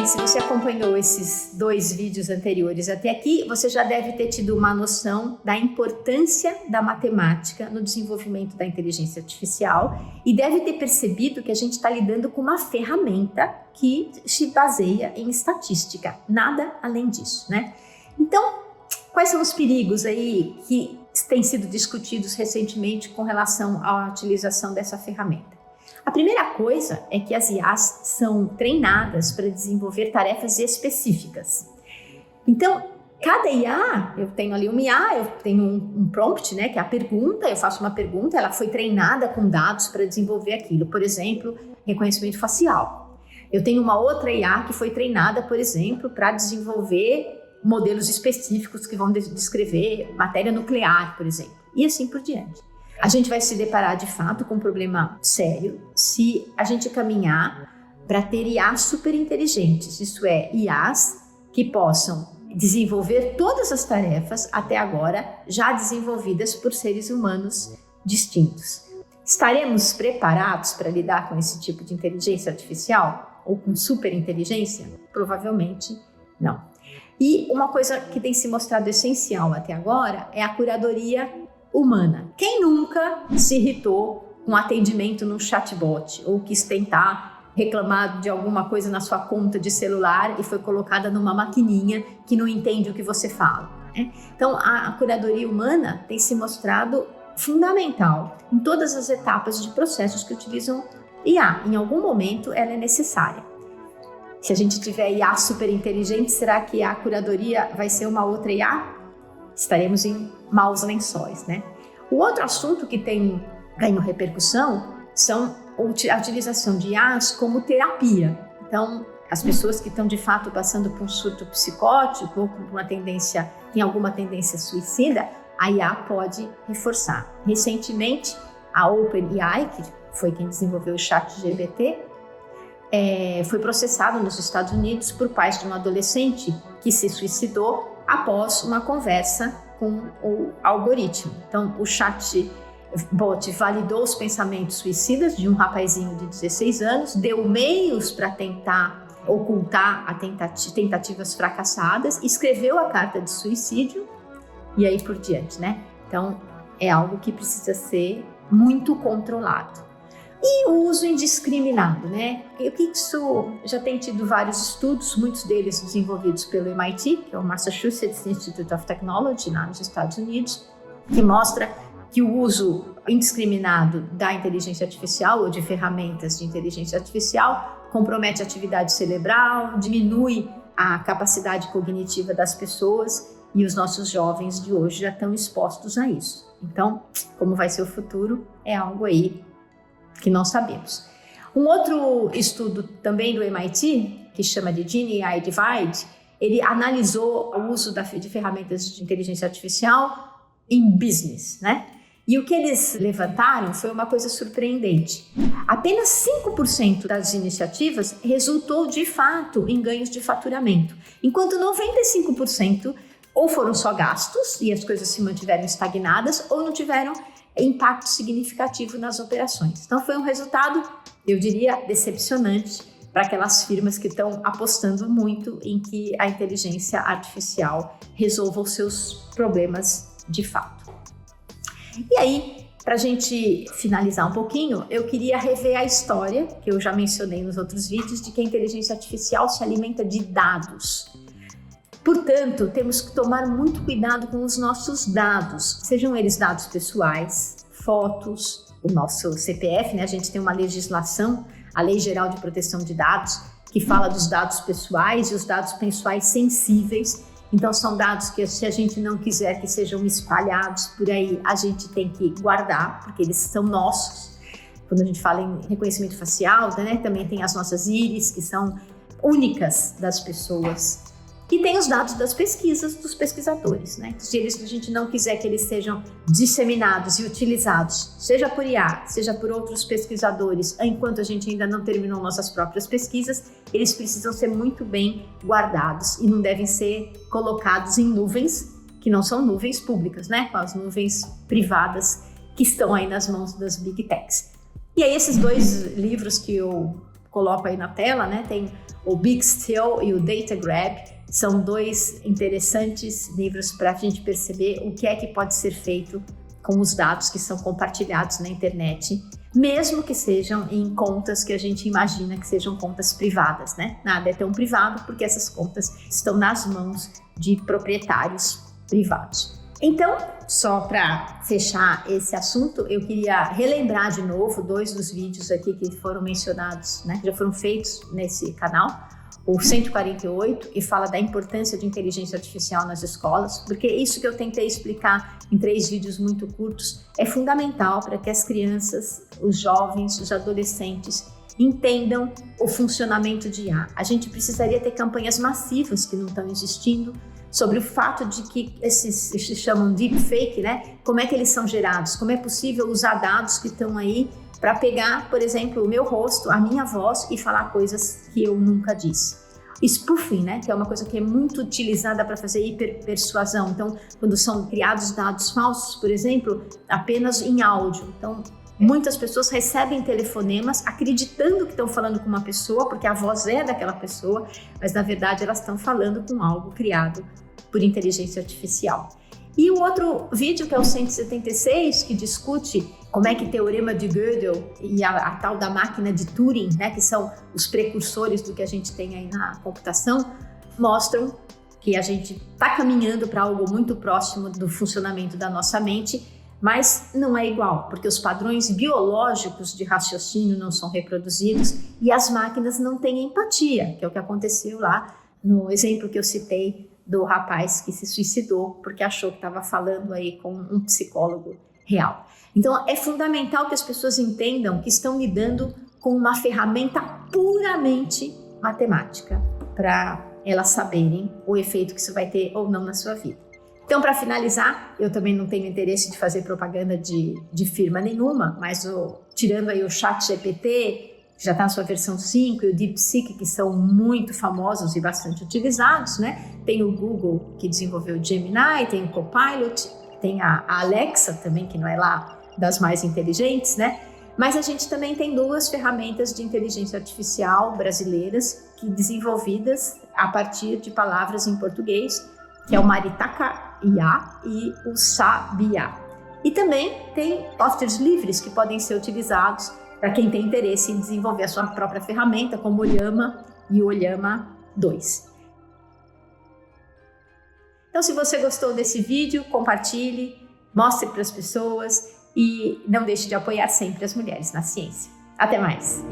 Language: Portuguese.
se você acompanhou esses 2 vídeos anteriores até aqui, você já deve ter tido uma noção da importância da matemática no desenvolvimento da inteligência artificial e deve ter percebido que a gente está lidando com uma ferramenta que se baseia em estatística, nada além disso, né? Então, quais são os perigos aí que têm sido discutidos recentemente com relação à utilização dessa ferramenta? A primeira coisa é que as IAs são treinadas para desenvolver tarefas específicas. Então, cada IA, eu tenho ali uma IA, eu tenho um prompt, né, que é a pergunta, eu faço uma pergunta, ela foi treinada com dados para desenvolver aquilo. Por exemplo, reconhecimento facial. Eu tenho uma outra IA que foi treinada, por exemplo, para desenvolver modelos específicos que vão descrever matéria nuclear, por exemplo, e assim por diante. A gente vai se deparar, de fato, com um problema sério se a gente caminhar para ter IAs super inteligentes, isso é, IAs que possam desenvolver todas as tarefas até agora já desenvolvidas por seres humanos distintos. Estaremos preparados para lidar com esse tipo de inteligência artificial ou com superinteligência? Provavelmente não. E uma coisa que tem se mostrado essencial até agora é a curadoria humana. Quem nunca se irritou com atendimento num chatbot ou quis tentar reclamar de alguma coisa na sua conta de celular e foi colocada numa maquininha que não entende o que você fala, né? Então, a curadoria humana tem se mostrado fundamental em todas as etapas de processos que utilizam IA. Em algum momento, ela é necessária. Se a gente tiver IA super inteligente, será que a curadoria vai ser uma outra IA? Estaremos em maus lençóis, né? O outro assunto que tem ganho repercussão são a utilização de IAs como terapia. Então, as pessoas que estão de fato passando por um surto psicótico ou com uma tendência, tem alguma tendência suicida, a IA pode reforçar. Recentemente, a OpenAI, que foi quem desenvolveu o ChatGPT, foi processado nos Estados Unidos por pais de um adolescente que se suicidou após uma conversa com o algoritmo. Então, o chatbot validou os pensamentos suicidas de um rapazinho de 16 anos, deu meios para tentar ocultar tentativas fracassadas, escreveu a carta de suicídio e aí por diante, né? Então, é algo que precisa ser muito controlado. E o uso indiscriminado, né? Isso já tem tido vários estudos, muitos deles desenvolvidos pelo MIT, que é o Massachusetts Institute of Technology, lá nos Estados Unidos, que mostra que o uso indiscriminado da inteligência artificial ou de ferramentas de inteligência artificial compromete a atividade cerebral, diminui a capacidade cognitiva das pessoas e os nossos jovens de hoje já estão expostos a isso. Então, como vai ser o futuro, é algo aí que não sabemos. Um outro estudo também do MIT, que chama de Genie-AI Divide, ele analisou o uso de ferramentas de inteligência artificial em business, né? E o que eles levantaram foi uma coisa surpreendente. Apenas 5% das iniciativas resultou de fato em ganhos de faturamento, enquanto 95% ou foram só gastos e as coisas se mantiveram estagnadas ou não tiveram impacto significativo nas operações. Então foi um resultado, eu diria, decepcionante para aquelas firmas que estão apostando muito em que a inteligência artificial resolva os seus problemas de fato. E aí, para a gente finalizar um pouquinho, eu queria rever a história, que eu já mencionei nos outros vídeos, de que a inteligência artificial se alimenta de dados. Portanto, temos que tomar muito cuidado com os nossos dados, sejam eles dados pessoais, fotos, o nosso CPF, né? A gente tem uma legislação, a Lei Geral de Proteção de Dados, que fala dos dados pessoais e os dados pessoais sensíveis. Então, são dados que, se a gente não quiser que sejam espalhados por aí, a gente tem que guardar, porque eles são nossos. Quando a gente fala em reconhecimento facial, né? Também tem as nossas íris, que são únicas das pessoas. E tem os dados das pesquisas dos pesquisadores, né? Se a gente não quiser que eles sejam disseminados e utilizados, seja por IA, seja por outros pesquisadores, enquanto a gente ainda não terminou nossas próprias pesquisas, eles precisam ser muito bem guardados e não devem ser colocados em nuvens, que não são nuvens públicas, né? Com as nuvens privadas que estão aí nas mãos das Big Techs. E aí esses 2 livros que eu coloco aí na tela, né? Tem o Big Steal e o Data Grab. São 2 interessantes livros para a gente perceber o que é que pode ser feito com os dados que são compartilhados na internet, mesmo que sejam em contas que a gente imagina que sejam contas privadas, né? Nada é tão privado porque essas contas estão nas mãos de proprietários privados. Então, só para fechar esse assunto, eu queria relembrar de novo 2 dos vídeos aqui que foram mencionados, né? Que já foram feitos nesse canal. O 148, que fala da importância de inteligência artificial nas escolas, porque isso que eu tentei explicar em 3 vídeos muito curtos é fundamental para que as crianças, os jovens, os adolescentes entendam o funcionamento de IA. A gente precisaria ter campanhas massivas que não estão existindo sobre o fato de que esses se chamam deepfake, né? Como é que eles são gerados? Como é possível usar dados que estão aí para pegar, por exemplo, o meu rosto, a minha voz e falar coisas que eu nunca disse. Spoofing, né, que é uma coisa que é muito utilizada para fazer hiperpersuasão. Então, quando são criados dados falsos, por exemplo, apenas em áudio. Então, muitas pessoas recebem telefonemas acreditando que estão falando com uma pessoa, porque a voz é daquela pessoa, mas na verdade elas estão falando com algo criado por inteligência artificial. E o outro vídeo, que é o 176, que discute como é que o teorema de Gödel e a tal da máquina de Turing, né, que são os precursores do que a gente tem aí na computação, mostram que a gente está caminhando para algo muito próximo do funcionamento da nossa mente, mas não é igual, porque os padrões biológicos de raciocínio não são reproduzidos e as máquinas não têm empatia, que é o que aconteceu lá no exemplo que eu citei do rapaz que se suicidou porque achou que estava falando aí com um psicólogo real. Então, é fundamental que as pessoas entendam que estão lidando com uma ferramenta puramente matemática para elas saberem o efeito que isso vai ter ou não na sua vida. Então, para finalizar, eu também não tenho interesse de fazer propaganda de firma nenhuma, mas tirando aí o ChatGPT, que já está na sua versão 5, e o DeepSeek, que são muito famosos e bastante utilizados, né? Tem o Google, que desenvolveu o Gemini, tem o Copilot, tem a Alexa também, que não é lá das mais inteligentes, né? Mas a gente também tem 2 ferramentas de inteligência artificial brasileiras desenvolvidas a partir de palavras em português, que é o Maritaka IA e o Sabia. E também tem softwares livres que podem ser utilizados para quem tem interesse em desenvolver a sua própria ferramenta, como o Llama e o Llama 2. Então, se você gostou desse vídeo, compartilhe, mostre para as pessoas e não deixe de apoiar sempre as mulheres na ciência. Até mais!